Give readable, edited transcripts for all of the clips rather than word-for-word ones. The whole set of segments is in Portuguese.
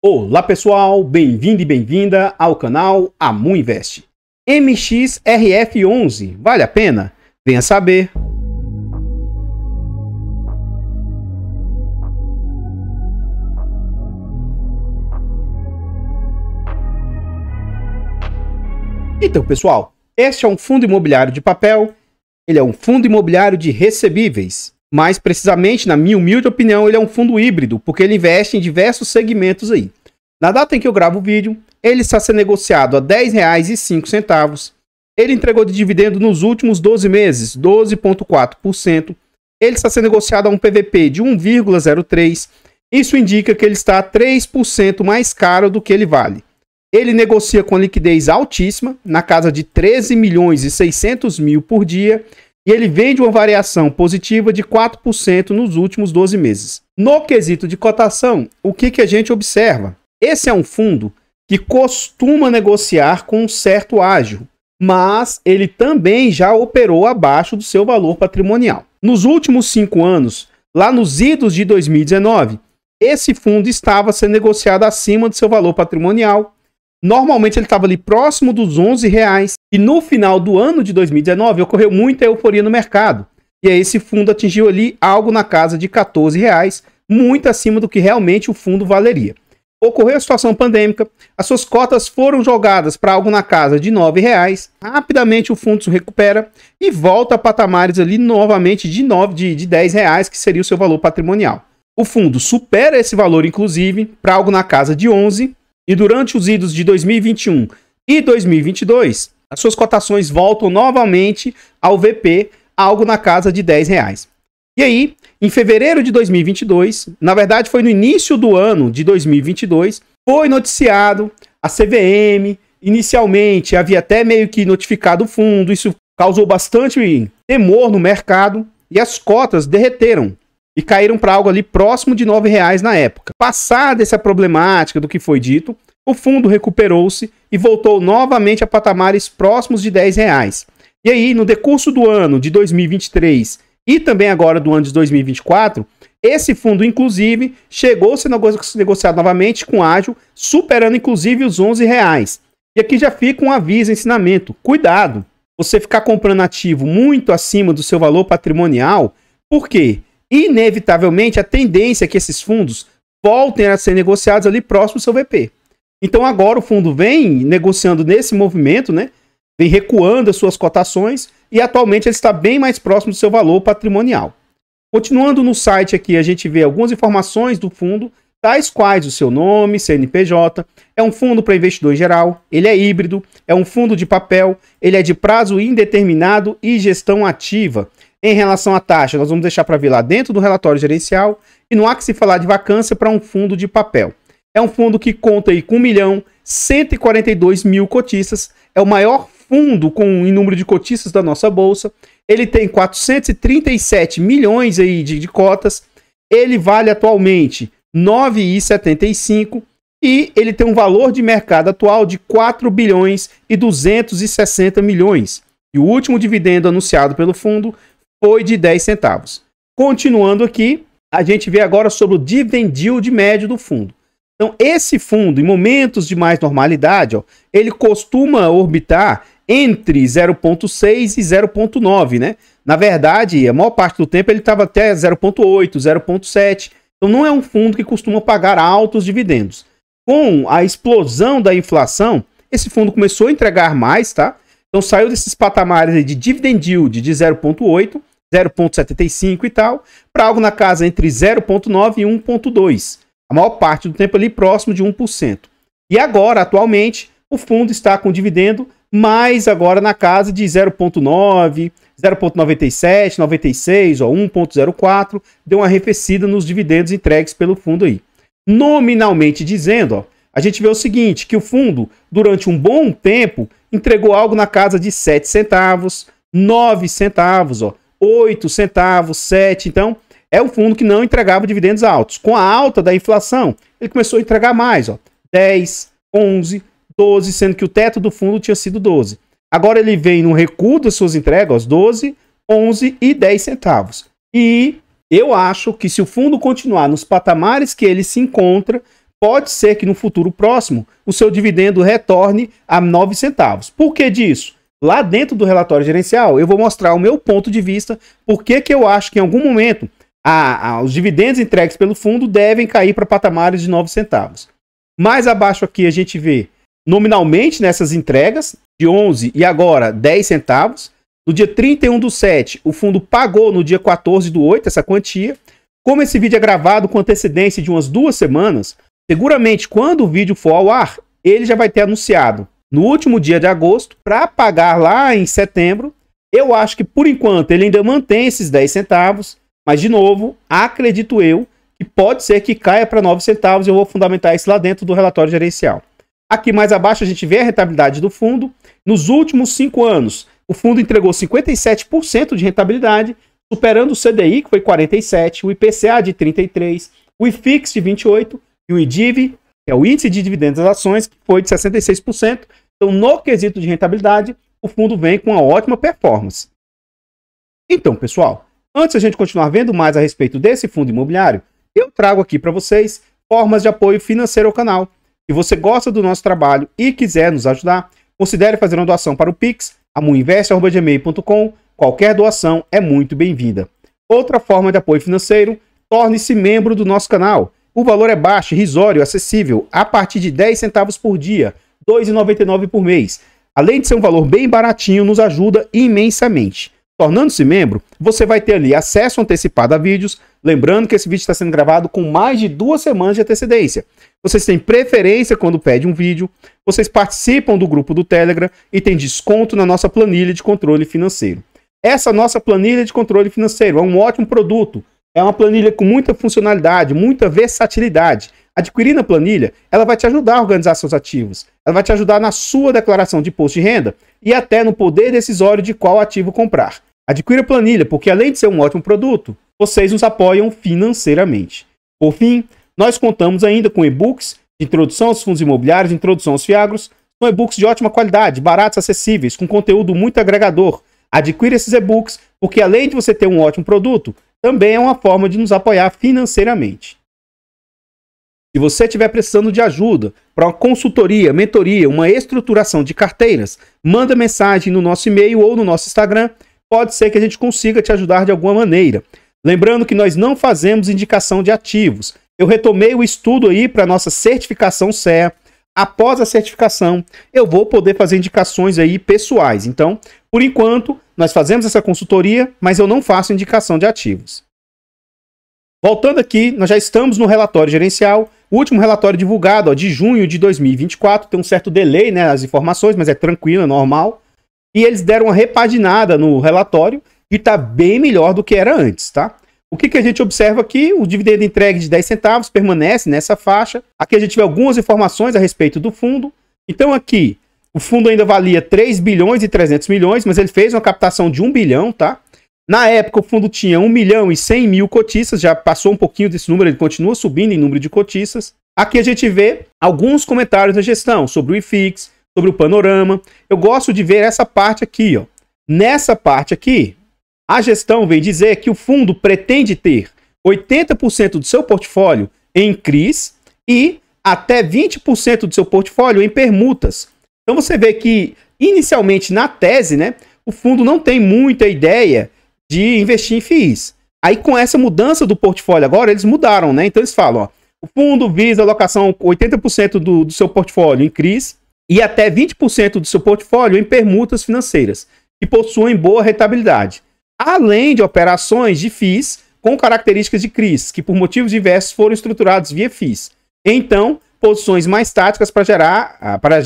Olá pessoal, bem-vindo e bem-vinda ao canal Amu Invest. MXRF11, vale a pena? Venha saber. Então pessoal, este é um fundo imobiliário de papel, ele é um fundo imobiliário de recebíveis. Mais precisamente, na minha humilde opinião, ele é um fundo híbrido, porque ele investe em diversos segmentos aí. Na data em que eu gravo o vídeo, ele está sendo negociado a R$ 10,05. Ele entregou de dividendo nos últimos 12 meses, 12,4%. Ele está sendo negociado a um PVP de 1,03. Isso indica que ele está 3% mais caro do que ele vale. Ele negocia com liquidez altíssima, na casa de 13.600.000 por dia, e ele vende uma variação positiva de 4% nos últimos 12 meses. No quesito de cotação, o que a gente observa? Esse é um fundo que costuma negociar com um certo ágio, mas ele também já operou abaixo do seu valor patrimonial. Nos últimos 5 anos, lá nos idos de 2019, esse fundo estava sendo negociado acima do seu valor patrimonial. Normalmente ele estava ali próximo dos R$11, e no final do ano de 2019 ocorreu muita euforia no mercado. E aí esse fundo atingiu ali algo na casa de R$14, muito acima do que realmente o fundo valeria. Ocorreu a situação pandêmica, as suas cotas foram jogadas para algo na casa de R$9. Rapidamente o fundo se recupera e volta a patamares ali novamente de R$10, que seria o seu valor patrimonial. O fundo supera esse valor, inclusive, para algo na casa de 11. E durante os idos de 2021 e 2022, as suas cotações voltam novamente ao VP, algo na casa de R$10. E aí, em fevereiro de 2022, na verdade foi no início do ano de 2022, foi noticiado a CVM, inicialmente havia até meio que notificado o fundo, isso causou bastante temor no mercado e as cotas derreteram e caíram para algo ali próximo de R$9 na época. Passada essa problemática do que foi dito, o fundo recuperou-se e voltou novamente a patamares próximos de R$10. E aí, no decurso do ano de 2023 e também agora do ano de 2024, esse fundo, inclusive, chegou a ser negociado novamente com ágio, superando inclusive os R$11. E aqui já fica um aviso, ensinamento. Cuidado! Você ficar comprando ativo muito acima do seu valor patrimonial, por quê? Inevitavelmente, a tendência é que esses fundos voltem a ser negociados ali próximo do seu VP. Então agora o fundo vem negociando nesse movimento, né? Vem recuando as suas cotações e atualmente ele está bem mais próximo do seu valor patrimonial. Continuando no site aqui, a gente vê algumas informações do fundo, tais quais o seu nome, CNPJ, é um fundo para investidor em geral, ele é híbrido, é um fundo de papel, ele é de prazo indeterminado e gestão ativa. Em relação à taxa, nós vamos deixar para ver lá dentro do relatório gerencial e não há que se falar de vacância para um fundo de papel. É um fundo que conta aí com 1.142.000 cotistas, é o maior fundo em número de cotistas da nossa bolsa, ele tem 437 milhões aí de cotas, ele vale atualmente R$ 9,75 e ele tem um valor de mercado atual de 4.260 milhões. E o último dividendo anunciado pelo fundo foi de 10 centavos. Continuando aqui, a gente vê agora sobre o dividend yield médio do fundo. Então, esse fundo, em momentos de mais normalidade, ele costuma orbitar entre 0,6 e 0,9, né? Na verdade, a maior parte do tempo ele estava até 0,8, 0,7. Então, não é um fundo que costuma pagar altos dividendos. Com a explosão da inflação, esse fundo começou a entregar mais, tá? Então, saiu desses patamares de dividend yield de 0,8, 0,75 e tal, para algo na casa entre 0,9 e 1,2. A maior parte do tempo ali próximo de 1%. E agora, atualmente, o fundo está com dividendo mais agora na casa de 0,9, 0,97, 96, 1,04. Deu uma arrefecida nos dividendos entregues pelo fundo aí. Nominalmente dizendo, a gente vê o seguinte, que o fundo, durante um bom tempo, entregou algo na casa de 7 centavos, 9 centavos, 8 centavos, 7. Então, é um fundo que não entregava dividendos altos. Com a alta da inflação, ele começou a entregar mais, 10, 11, 12, sendo que o teto do fundo tinha sido 12. Agora ele vem no recuo das suas entregas, 12, 11 e 10 centavos. E eu acho que se o fundo continuar nos patamares que ele se encontra, pode ser que no futuro próximo o seu dividendo retorne a 9 centavos. Por que disso? Lá dentro do relatório gerencial, eu vou mostrar o meu ponto de vista, por que eu acho que em algum momento os dividendos entregues pelo fundo devem cair para patamares de 9 centavos. Mais abaixo aqui a gente vê nominalmente nessas entregas de 11 e agora 10 centavos. No dia 31/7, o fundo pagou no dia 14/8 essa quantia. Como esse vídeo é gravado com antecedência de umas 2 semanas, seguramente quando o vídeo for ao ar, ele já vai ter anunciado no último dia de agosto para pagar lá em setembro. Eu acho que por enquanto ele ainda mantém esses 10 centavos, mas de novo, acredito eu que pode ser que caia para 9 centavos e eu vou fundamentar isso lá dentro do relatório gerencial. Aqui mais abaixo a gente vê a rentabilidade do fundo. Nos últimos 5 anos, o fundo entregou 57% de rentabilidade, superando o CDI, que foi 47%, o IPCA de 33%, o IFIX de 28% e o IDIV, que é o índice de dividendos das ações, que foi de 66%. Então, no quesito de rentabilidade, o fundo vem com uma ótima performance. Então, pessoal, antes de a gente continuar vendo mais a respeito desse fundo imobiliário, eu trago aqui para vocês formas de apoio financeiro ao canal. Se você gosta do nosso trabalho e quiser nos ajudar, considere fazer uma doação para o Pix, amuinvest@gmail.com. Qualquer doação é muito bem-vinda. Outra forma de apoio financeiro, torne-se membro do nosso canal. O valor é baixo, irrisório, acessível, a partir de 10 centavos por dia, R$ 2,99 por mês. Além de ser um valor bem baratinho, nos ajuda imensamente. Tornando-se membro, você vai ter ali acesso antecipado a vídeos, lembrando que esse vídeo está sendo gravado com mais de 2 semanas de antecedência. Vocês têm preferência quando pedem um vídeo, vocês participam do grupo do Telegram e tem desconto na nossa planilha de controle financeiro. Essa nossa planilha de controle financeiro é um ótimo produto, é uma planilha com muita funcionalidade, muita versatilidade. Adquirindo a planilha, ela vai te ajudar a organizar seus ativos, ela vai te ajudar na sua declaração de imposto de renda e até no poder decisório de qual ativo comprar. Adquira a planilha, porque além de ser um ótimo produto, vocês nos apoiam financeiramente. Por fim, nós contamos ainda com e-books de introdução aos fundos imobiliários, introdução aos fiagros, são e-books de ótima qualidade, baratos, acessíveis, com conteúdo muito agregador. Adquira esses e-books, porque além de você ter um ótimo produto, também é uma forma de nos apoiar financeiramente. Se você estiver precisando de ajuda para uma consultoria, mentoria, uma estruturação de carteiras, manda mensagem no nosso e-mail ou no nosso Instagram. Pode ser que a gente consiga te ajudar de alguma maneira. Lembrando que nós não fazemos indicação de ativos. Eu retomei o estudo aí para a nossa certificação CEA. Após a certificação, eu vou poder fazer indicações aí pessoais. Então, por enquanto, nós fazemos essa consultoria, mas eu não faço indicação de ativos. Voltando aqui, nós já estamos no relatório gerencial. O último relatório divulgado, de junho de 2024, tem um certo delay, né, nas informações, mas é tranquilo, é normal. E eles deram uma repaginada no relatório e está bem melhor do que era antes, tá? O que a gente observa aqui? O dividendo entregue de 10 centavos permanece nessa faixa. Aqui a gente vê algumas informações a respeito do fundo. Então aqui, o fundo ainda valia 3 bilhões e 300 milhões, mas ele fez uma captação de 1 bilhão, tá? Na época o fundo tinha 1 milhão e 100 mil cotistas, já passou um pouquinho desse número, ele continua subindo em número de cotistas. Aqui a gente vê alguns comentários da gestão sobre o IFIX, sobre o panorama. Eu gosto de ver essa parte aqui, ó. Nessa parte aqui, a gestão vem dizer que o fundo pretende ter 80% do seu portfólio em CRIs e até 20% do seu portfólio em permutas. Então você vê que, inicialmente, na tese, né, o fundo não tem muita ideia de investir em FIIs. Aí, com essa mudança do portfólio agora, eles mudaram, né? Então eles falam, ó, o fundo visa alocação 80% do seu portfólio em CRIs e até 20% do seu portfólio em permutas financeiras, que possuem boa rentabilidade, além de operações de FIIs com características de CRIs, que por motivos diversos foram estruturados via FIIs. Então, posições mais táticas para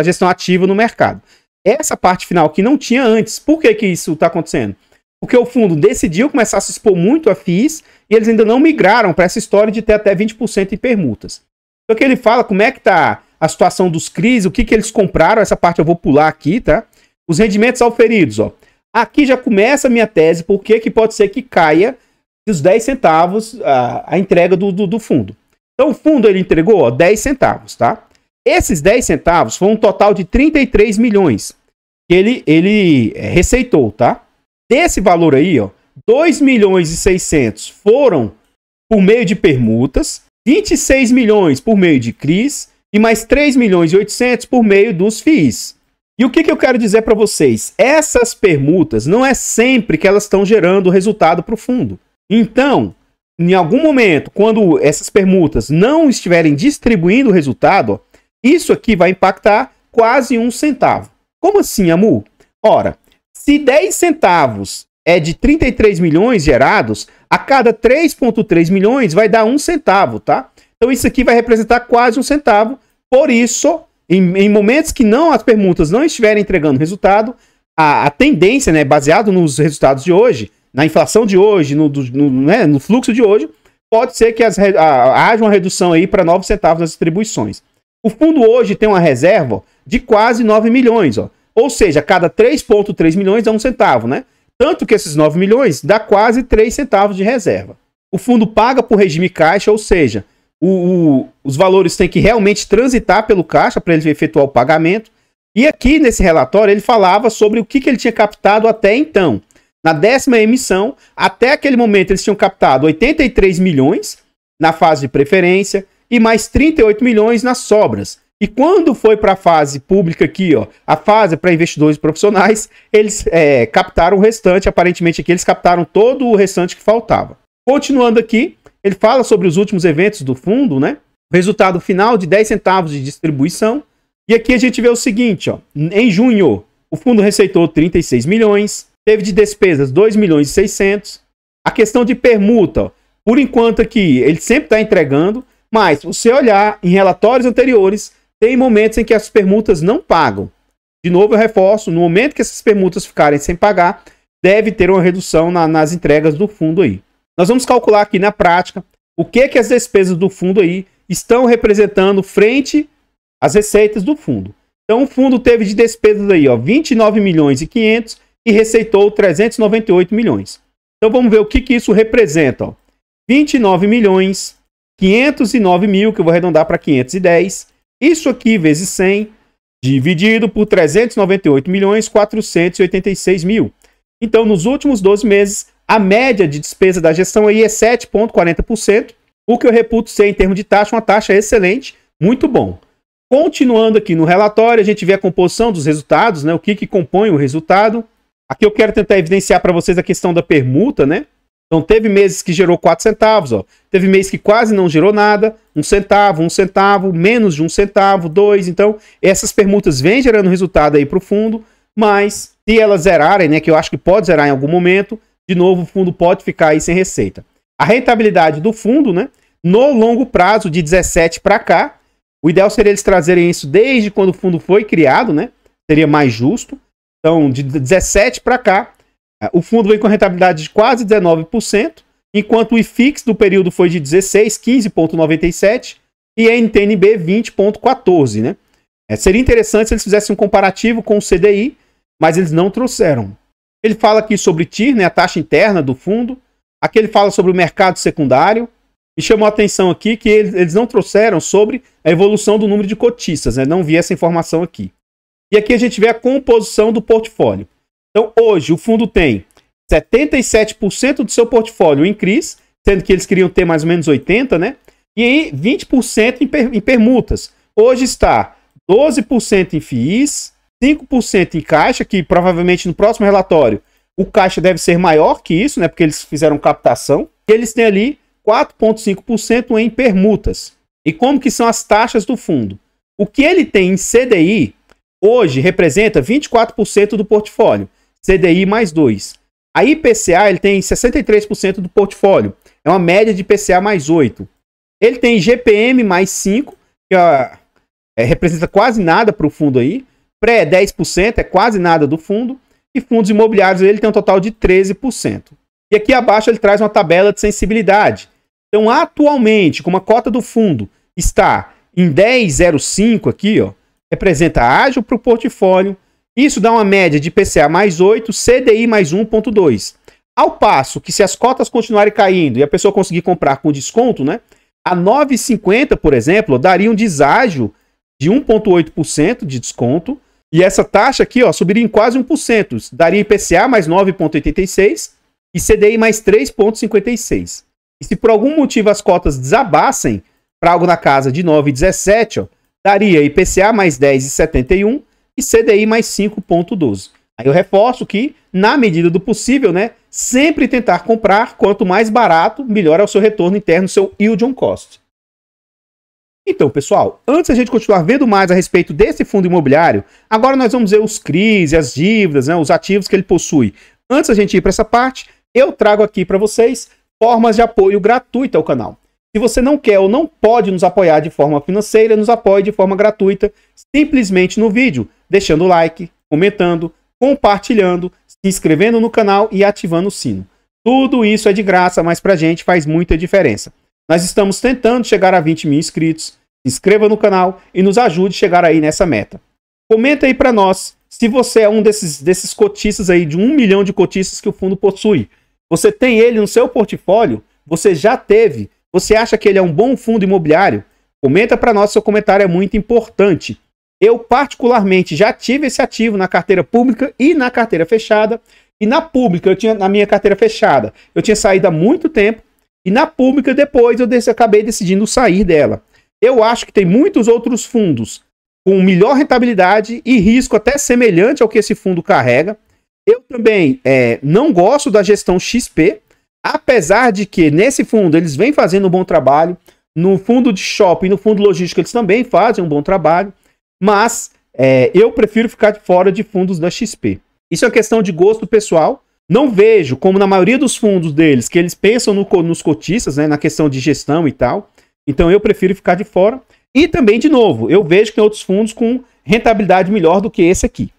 gestão ativa no mercado. Essa parte final que não tinha antes. Por que isso está acontecendo? Porque o fundo decidiu começar a se expor muito a FIIs e eles ainda não migraram para essa história de ter até 20% em permutas. Então, que ele fala como é que está a situação dos CRIs, o que eles compraram, essa parte eu vou pular aqui, tá? Os rendimentos auferidos, ó. Aqui já começa a minha tese, porque que pode ser que caia dos 10 centavos a entrega do fundo. Então o fundo ele entregou, ó, 10 centavos, tá? Esses 10 centavos foi um total de 33 milhões que ele receitou, tá? Desse valor aí, ó, 2 milhões e 600 foram por meio de permutas 26 milhões por meio de CRIs e mais 3 milhões e 800 por meio dos FIIs. E o que eu quero dizer para vocês? Essas permutas não é sempre que elas estão gerando resultado para o fundo. Então, em algum momento, quando essas permutas não estiverem distribuindo o resultado, isso aqui vai impactar quase 1 centavo. Como assim, Amu? Ora, se 10 centavos é de 33 milhões gerados, a cada 3,3 milhões vai dar 1 centavo, tá? Então isso aqui vai representar quase 1 centavo. Por isso, em momentos que as permutas não estiverem entregando resultado, a tendência, né, baseado nos resultados de hoje, na inflação de hoje, no fluxo de hoje, pode ser que haja uma redução aí para 9 centavos nas distribuições. O fundo hoje tem uma reserva de quase 9 milhões, ó. Ou seja, a cada 3,3 milhões dá 1 centavo, né? Tanto que esses 9 milhões dá quase 3 centavos de reserva. O fundo paga por regime caixa, ou seja, os valores têm que realmente transitar pelo caixa para ele efetuar o pagamento. E aqui nesse relatório ele falava sobre o que ele tinha captado até então. Na 10ª emissão, até aquele momento eles tinham captado 83 milhões na fase de preferência e mais 38 milhões nas sobras. E quando foi para a fase pública aqui, ó, a fase para investidores profissionais, eles captaram o restante. Aparentemente aqui eles captaram todo o restante que faltava. Continuando aqui, ele fala sobre os últimos eventos do fundo, né? O resultado final de 10 centavos de distribuição. E aqui a gente vê o seguinte, ó. Em junho, o fundo receitou 36 milhões, teve de despesas 2 milhões e 600. A questão de permuta, ó, por enquanto aqui, ele sempre está entregando, mas se você olhar em relatórios anteriores, tem momentos em que as permutas não pagam. De novo, eu reforço, no momento que essas permutas ficarem sem pagar, deve ter uma redução nas entregas do fundo aí. Nós vamos calcular aqui na prática o que as despesas do fundo aí estão representando frente às receitas do fundo. Então, o fundo teve de despesas aí, ó, 29 milhões e 500 e receitou 398 milhões. Então, vamos ver o que isso representa, ó. 29 milhões, 509 mil, que eu vou arredondar para 510. Isso aqui vezes 100, dividido por 398 milhões, 486 mil. Então, nos últimos 12 meses, a média de despesa da gestão aí é 7,40%, o que eu reputo ser, em termos de taxa, uma taxa excelente, muito bom. Continuando aqui no relatório, a gente vê a composição dos resultados, né? O que compõe o resultado. Aqui eu quero tentar evidenciar para vocês a questão da permuta, né? Então, teve meses que gerou 4 centavos, ó. Teve meses que quase não gerou nada, 1 centavo, menos de 1 centavo, 2. Então, essas permutas vêm gerando resultado aí para o fundo, mas se elas zerarem, né, que eu acho que pode zerar em algum momento, de novo o fundo pode ficar aí sem receita. A rentabilidade do fundo, né, no longo prazo, de 17 para cá, o ideal seria eles trazerem isso desde quando o fundo foi criado, né? Seria mais justo. Então, de 17 para cá, o fundo vem com rentabilidade de quase 19%, enquanto o IFIX do período foi de 16, 15,97 e a NTNB 20,14, né? Seria interessante se eles fizessem um comparativo com o CDI, mas eles não trouxeram. Ele fala aqui sobre TIR, né, a taxa interna do fundo. Aqui ele fala sobre o mercado secundário. Me chamou a atenção aqui que eles não trouxeram sobre a evolução do número de cotistas, né? Não vi essa informação aqui. E aqui a gente vê a composição do portfólio. Então, hoje, o fundo tem 77% do seu portfólio em CRIs, sendo que eles queriam ter mais ou menos 80%, né? E aí, 20% em permutas. Hoje está 12% em FIIs, 5% em caixa, que provavelmente no próximo relatório o caixa deve ser maior que isso, né? Porque eles fizeram captação. E eles têm ali 4,5% em permutas. E como que são as taxas do fundo? O que ele tem em CDI, hoje, representa 24% do portfólio. CDI mais 2. A IPCA ele tem 63% do portfólio. É uma média de IPCA mais 8. Ele tem GPM mais 5, que representa quase nada para o fundo aí. Pré 10%, é quase nada do fundo. E fundos imobiliários ele tem um total de 13%. E aqui abaixo ele traz uma tabela de sensibilidade. Então, atualmente, como a cota do fundo está em 10,05 aqui, ó, representa ágil para o portfólio. Isso dá uma média de IPCA mais 8, CDI mais 1,2. Ao passo que se as cotas continuarem caindo e a pessoa conseguir comprar com desconto, né, a 9,50, por exemplo, daria um deságio de 1,8% de desconto. E essa taxa aqui, ó, subiria em quase 1%. Daria IPCA mais 9,86 e CDI mais 3,56. E se por algum motivo as cotas desabassem, para algo na casa de 9,17, ó, daria IPCA mais 10,71 e CDI mais 5,12. Aí eu reforço que, na medida do possível, né, sempre tentar comprar, quanto mais barato, melhor é o seu retorno interno, seu yield on cost. Então, pessoal, antes a gente continuar vendo mais a respeito desse fundo imobiliário, agora nós vamos ver os CRIs, as dívidas, né, os ativos que ele possui. Antes da gente ir para essa parte, eu trago aqui para vocês formas de apoio gratuito ao canal. Se você não quer ou não pode nos apoiar de forma financeira, nos apoie de forma gratuita, simplesmente no vídeo, deixando o like, comentando, compartilhando, se inscrevendo no canal e ativando o sino. Tudo isso é de graça, mas pra gente faz muita diferença. Nós estamos tentando chegar a 20 mil inscritos. Se inscreva no canal e nos ajude a chegar aí nessa meta. Comenta aí para nós se você é um desses cotistas aí, de 1 milhão de cotistas que o fundo possui. Você tem ele no seu portfólio? Você já teve? Você acha que ele é um bom fundo imobiliário? Comenta para nós, seu comentário é muito importante. Eu, particularmente, já tive esse ativo na carteira pública e na carteira fechada. E na pública, na minha carteira fechada, eu tinha saído há muito tempo. E na pública, depois, eu acabei decidindo sair dela. Eu acho que tem muitos outros fundos com melhor rentabilidade e risco até semelhante ao que esse fundo carrega. Eu também não gosto da gestão XP, apesar de que nesse fundo eles vêm fazendo um bom trabalho. No fundo de shopping, no fundo logístico, eles também fazem um bom trabalho. Mas eu prefiro ficar de fora de fundos da XP. Isso é uma questão de gosto pessoal. Não vejo, como na maioria dos fundos deles, que eles pensam nos cotistas, né, na questão de gestão e tal. Então eu prefiro ficar de fora. E também, de novo, eu vejo que tem outros fundos com rentabilidade melhor do que esse aqui.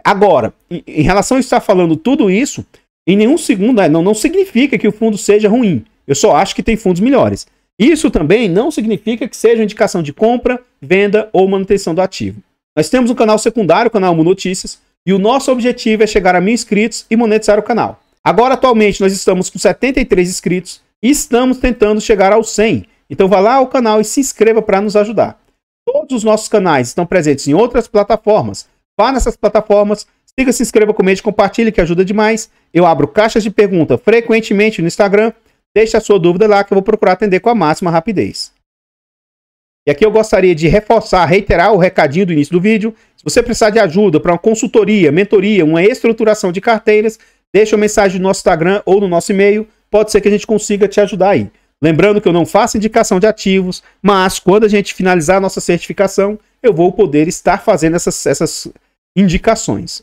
Agora, em relação a estar falando tudo isso, em nenhum segundo, não significa que o fundo seja ruim. Eu só acho que tem fundos melhores. Isso também não significa que seja indicação de compra, venda ou manutenção do ativo. Nós temos um canal secundário, o canal Mu Notícias, e o nosso objetivo é chegar a 1000 inscritos e monetizar o canal. Agora, atualmente, nós estamos com 73 inscritos e estamos tentando chegar aos 100. Então vá lá ao canal e se inscreva para nos ajudar. Todos os nossos canais estão presentes em outras plataformas. Vá nessas plataformas, siga, se inscreva, comente, compartilhe, que ajuda demais. Eu abro caixas de pergunta frequentemente no Instagram. Deixe a sua dúvida lá que eu vou procurar atender com a máxima rapidez. E aqui eu gostaria de reiterar o recadinho do início do vídeo. Se você precisar de ajuda para uma consultoria, mentoria, uma estruturação de carteiras, deixa uma mensagem no nosso Instagram ou no nosso e-mail. Pode ser que a gente consiga te ajudar aí. Lembrando que eu não faço indicação de ativos, mas quando a gente finalizar a nossa certificação, eu vou poder estar fazendo essas indicações.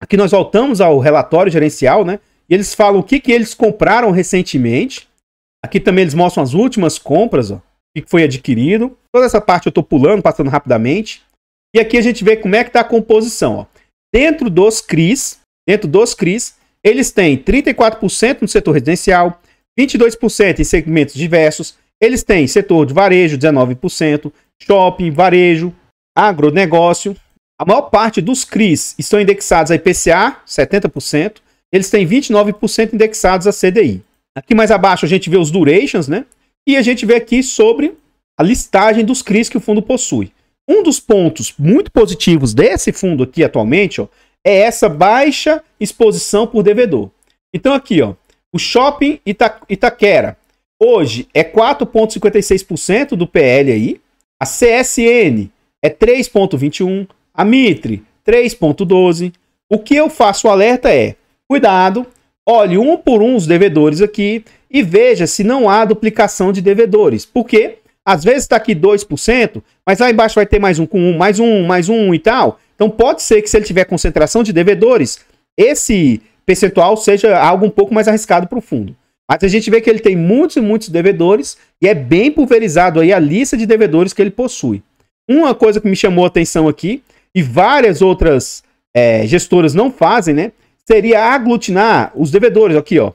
Aqui nós voltamos ao relatório gerencial, né? E eles falam o que eles compraram recentemente. Aqui também eles mostram as últimas compras, ó, o que foi adquirido. Toda essa parte eu estou pulando, passando rapidamente. E aqui a gente vê como é que está a composição. Ó. Dentro dos CRIs, eles têm 34% no setor residencial, 22% em segmentos diversos. Eles têm setor de varejo, 19%, shopping, varejo, agronegócio. A maior parte dos CRIs estão indexados a IPCA, 70%. Eles têm 29% indexados a CDI. Aqui mais abaixo a gente vê os durations, né? E a gente vê aqui sobre a listagem dos CRIs que o fundo possui. Um dos pontos muito positivos desse fundo aqui atualmente, ó, é essa baixa exposição por devedor. Então aqui, ó, o Shopping Itaquera hoje é 4,56% do PL aí. A CSN é 3,21%. A Mitre, 3,12%. O que eu faço o alerta é, cuidado, olhe um por um os devedores aqui e veja se não há duplicação de devedores. Por quê? Às vezes está aqui 2%, mas lá embaixo vai ter mais um com um, mais um e tal. Então pode ser que se ele tiver concentração de devedores, esse percentual seja algo um pouco mais arriscado para o fundo. Mas a gente vê que ele tem muitos e muitos devedores e é bem pulverizado aí a lista de devedores que ele possui. Uma coisa que me chamou a atenção aqui, e várias outras gestoras não fazem, né? Seria aglutinar os devedores. Aqui, ó.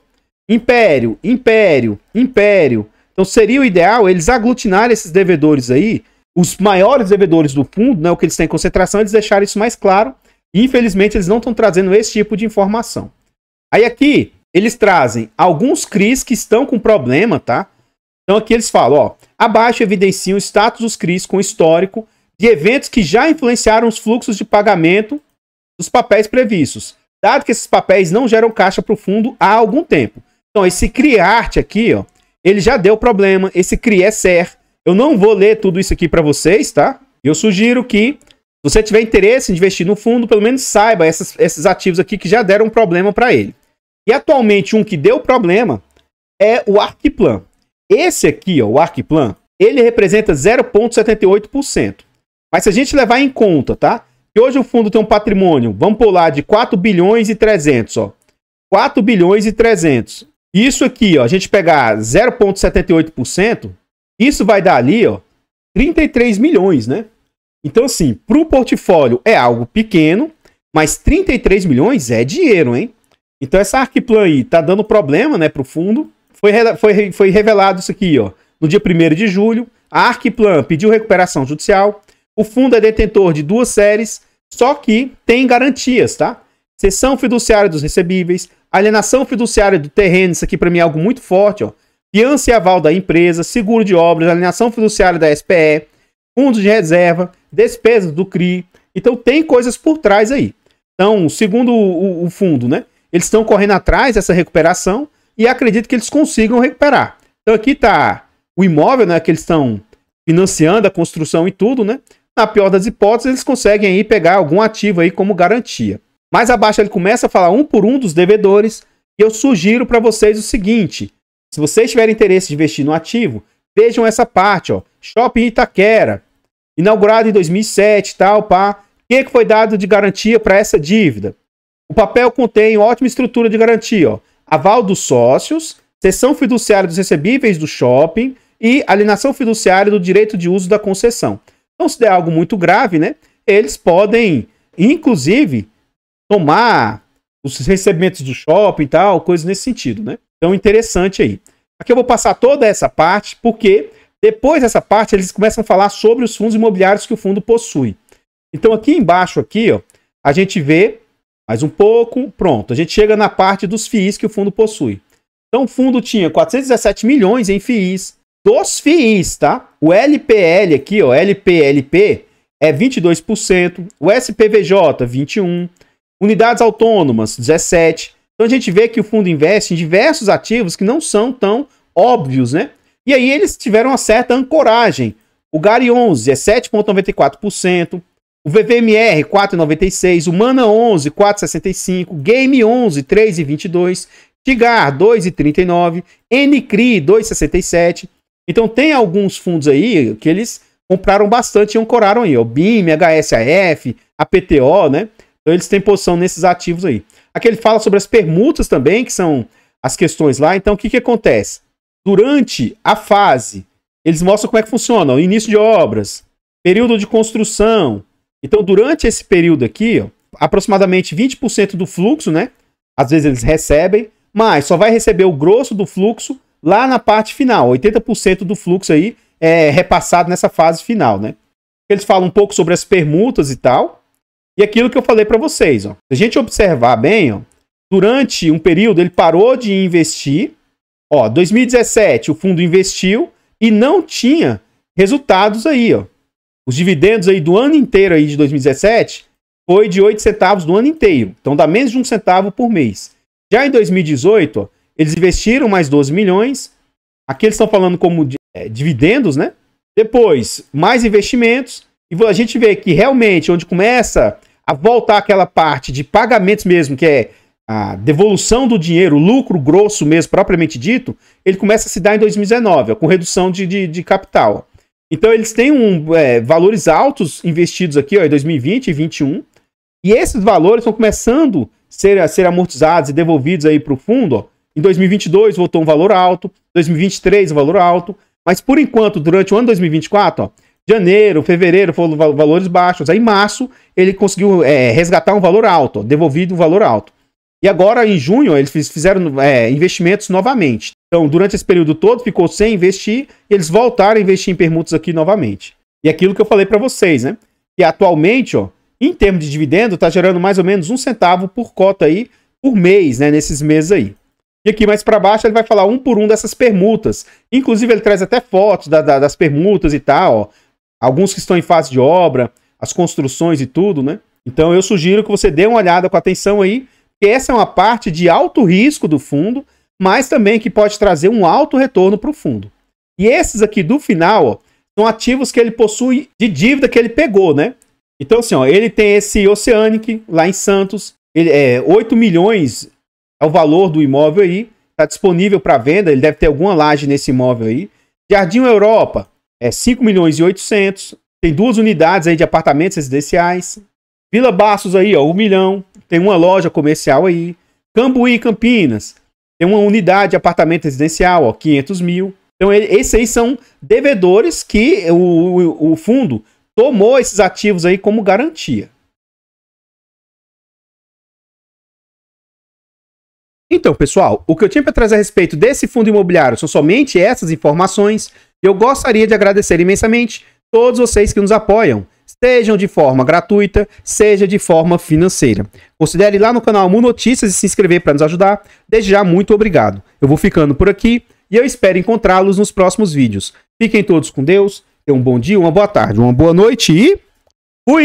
Império, Império, Império. Então seria o ideal eles aglutinarem esses devedores aí, os maiores devedores do fundo, né? O que eles têm em concentração, eles deixarem isso mais claro. E infelizmente eles não estão trazendo esse tipo de informação. Aí aqui, eles trazem alguns CRIs que estão com problema, tá? Então aqui eles falam, ó. Abaixo evidenciam o status dos CRIs com histórico de eventos que já influenciaram os fluxos de pagamento dos papéis previstos, dado que esses papéis não geram caixa para o fundo há algum tempo. Então, esse CRIarte aqui, ó, ele já deu problema, esse CRI é SER. Eu não vou ler tudo isso aqui para vocês, tá? Eu sugiro que, se você tiver interesse em investir no fundo, pelo menos saiba esses ativos aqui que já deram problema para ele. E atualmente um que deu problema é o Arquiplan. Esse aqui, ó, o Arquiplan, ele representa 0,78%. Mas se a gente levar em conta, tá? Que hoje o fundo tem um patrimônio, vamos pular de 4 bilhões e 300, ó. 4 bilhões e 300. Isso aqui, ó, a gente pegar 0,78%, isso vai dar ali, ó, 33 milhões, né? Então, assim, para o portfólio é algo pequeno, mas 33 milhões é dinheiro, hein? Então, essa Arquiplan aí tá dando problema, né, para o fundo. Foi revelado isso aqui, ó, no dia 1º de julho. A Arquiplan pediu recuperação judicial. O fundo é detentor de 2 séries, só que tem garantias, tá? Cessão fiduciária dos recebíveis, alienação fiduciária do terreno, isso aqui para mim é algo muito forte, ó. Fiança e aval da empresa, seguro de obras, alienação fiduciária da SPE, fundos de reserva, despesas do CRI. Então tem coisas por trás aí. Então, segundo o fundo, né? Eles estão correndo atrás dessa recuperação e acredito que eles consigam recuperar. Então aqui está o imóvel, né? Que eles estão financiando a construção e tudo, né? Na pior das hipóteses, eles conseguem aí pegar algum ativo aí como garantia. Mais abaixo ele começa a falar um por um dos devedores e eu sugiro para vocês o seguinte: se vocês tiverem interesse de investir no ativo, vejam essa parte, ó, Shopping Itaquera, inaugurado em 2007 e tal, pá. O que foi dado de garantia para essa dívida? O papel contém ótima estrutura de garantia, ó, aval dos sócios, cessão fiduciária dos recebíveis do shopping e alienação fiduciária do direito de uso da concessão. Então, se der algo muito grave, né, eles podem, inclusive, tomar os recebimentos do shopping e tal, coisas nesse sentido, né? Então, interessante aí. Aqui eu vou passar toda essa parte, porque depois dessa parte eles começam a falar sobre os fundos imobiliários que o fundo possui. Então, aqui embaixo, aqui, ó, a gente vê mais um pouco, pronto. A gente chega na parte dos FIIs que o fundo possui. Então, o fundo tinha 417 milhões em FIIs. Dos FIIs, tá? O LPL aqui, ó, LPLP é 22%, o SPVJ 21%, unidades autônomas 17%. Então a gente vê que o fundo investe em diversos ativos que não são tão óbvios, né? E aí eles tiveram uma certa ancoragem. O GARI 11 é 7,94%, o VVMR 4,96%, o Mana 11 4,65%, Game 11 3,22%, Tigar 2,39%, NCRI 2,67%. Então tem alguns fundos aí que eles compraram bastante e ancoraram aí, o BIM, HSAF, a PTO, né? Então eles têm posição nesses ativos aí. Aqui ele fala sobre as permutas também, que são as questões lá. Então o que acontece? Durante a fase, eles mostram como é que funciona, o início de obras, período de construção. Então durante esse período aqui, ó, aproximadamente 20% do fluxo, né? Às vezes eles recebem, mas só vai receber o grosso do fluxo lá na parte final. 80% do fluxo aí é repassado nessa fase final, né? Eles falam um pouco sobre as permutas e tal. E aquilo que eu falei para vocês, ó. Se a gente observar bem, ó, durante um período ele parou de investir. Ó, 2017 o fundo investiu e não tinha resultados aí, ó. Os dividendos aí do ano inteiro aí de 2017 foi de 8 centavos do ano inteiro. Então dá menos de 1 centavo por mês. Já em 2018, ó, eles investiram mais 12 milhões. Aqui eles estão falando como dividendos, né? Depois, mais investimentos. E a gente vê que realmente, onde começa a voltar aquela parte de pagamentos mesmo, que é a devolução do dinheiro, o lucro grosso mesmo, propriamente dito, ele começa a se dar em 2019, ó, com redução de capital. Então, eles têm valores altos investidos aqui, ó, em 2020 e 2021. E esses valores estão começando a ser amortizados e devolvidos aí para o fundo, ó. Em 2022 voltou um valor alto, 2023 um valor alto, mas por enquanto, durante o ano 2024, ó, janeiro, fevereiro foram valores baixos, aí em março ele conseguiu resgatar um valor alto, ó, devolvido um valor alto. E agora em junho ó, eles fizeram investimentos novamente. Então durante esse período todo ficou sem investir e eles voltaram a investir em permutas aqui novamente. E aquilo que eu falei para vocês, né? Que atualmente, ó, em termos de dividendo, está gerando mais ou menos 1 centavo por cota aí por mês, né? Nesses meses aí. E aqui mais para baixo ele vai falar um por um dessas permutas. Inclusive ele traz até fotos das permutas e tal, ó. Alguns que estão em fase de obra, as construções e tudo, né? Então eu sugiro que você dê uma olhada com atenção aí, que essa é uma parte de alto risco do fundo, mas também que pode trazer um alto retorno para o fundo. E esses aqui do final, ó, são ativos que ele possui de dívida que ele pegou, né? Então, assim, ó, ele tem esse Oceanic lá em Santos, ele é 8 milhões é o valor do imóvel aí, está disponível para venda, ele deve ter alguma laje nesse imóvel aí. Jardim Europa, 5 milhões e 800, tem 2 unidades aí de apartamentos residenciais. Vila Bastos aí, ó, 1 milhão, tem uma loja comercial aí. Cambuí, Campinas, tem uma unidade de apartamento residencial, ó, 500 mil. Então, esses aí são devedores que o fundo tomou esses ativos aí como garantia. Então, pessoal, o que eu tinha para trazer a respeito desse fundo imobiliário são somente essas informações. Eu gostaria de agradecer imensamente todos vocês que nos apoiam, sejam de forma gratuita, seja de forma financeira. Considere ir lá no canal Mu Notícias e se inscrever para nos ajudar. Desde já, muito obrigado. Eu vou ficando por aqui e eu espero encontrá-los nos próximos vídeos. Fiquem todos com Deus, tenham um bom dia, uma boa tarde, uma boa noite e fui!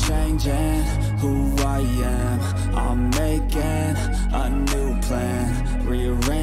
Changing who I am, I'm making a new plan, rearrange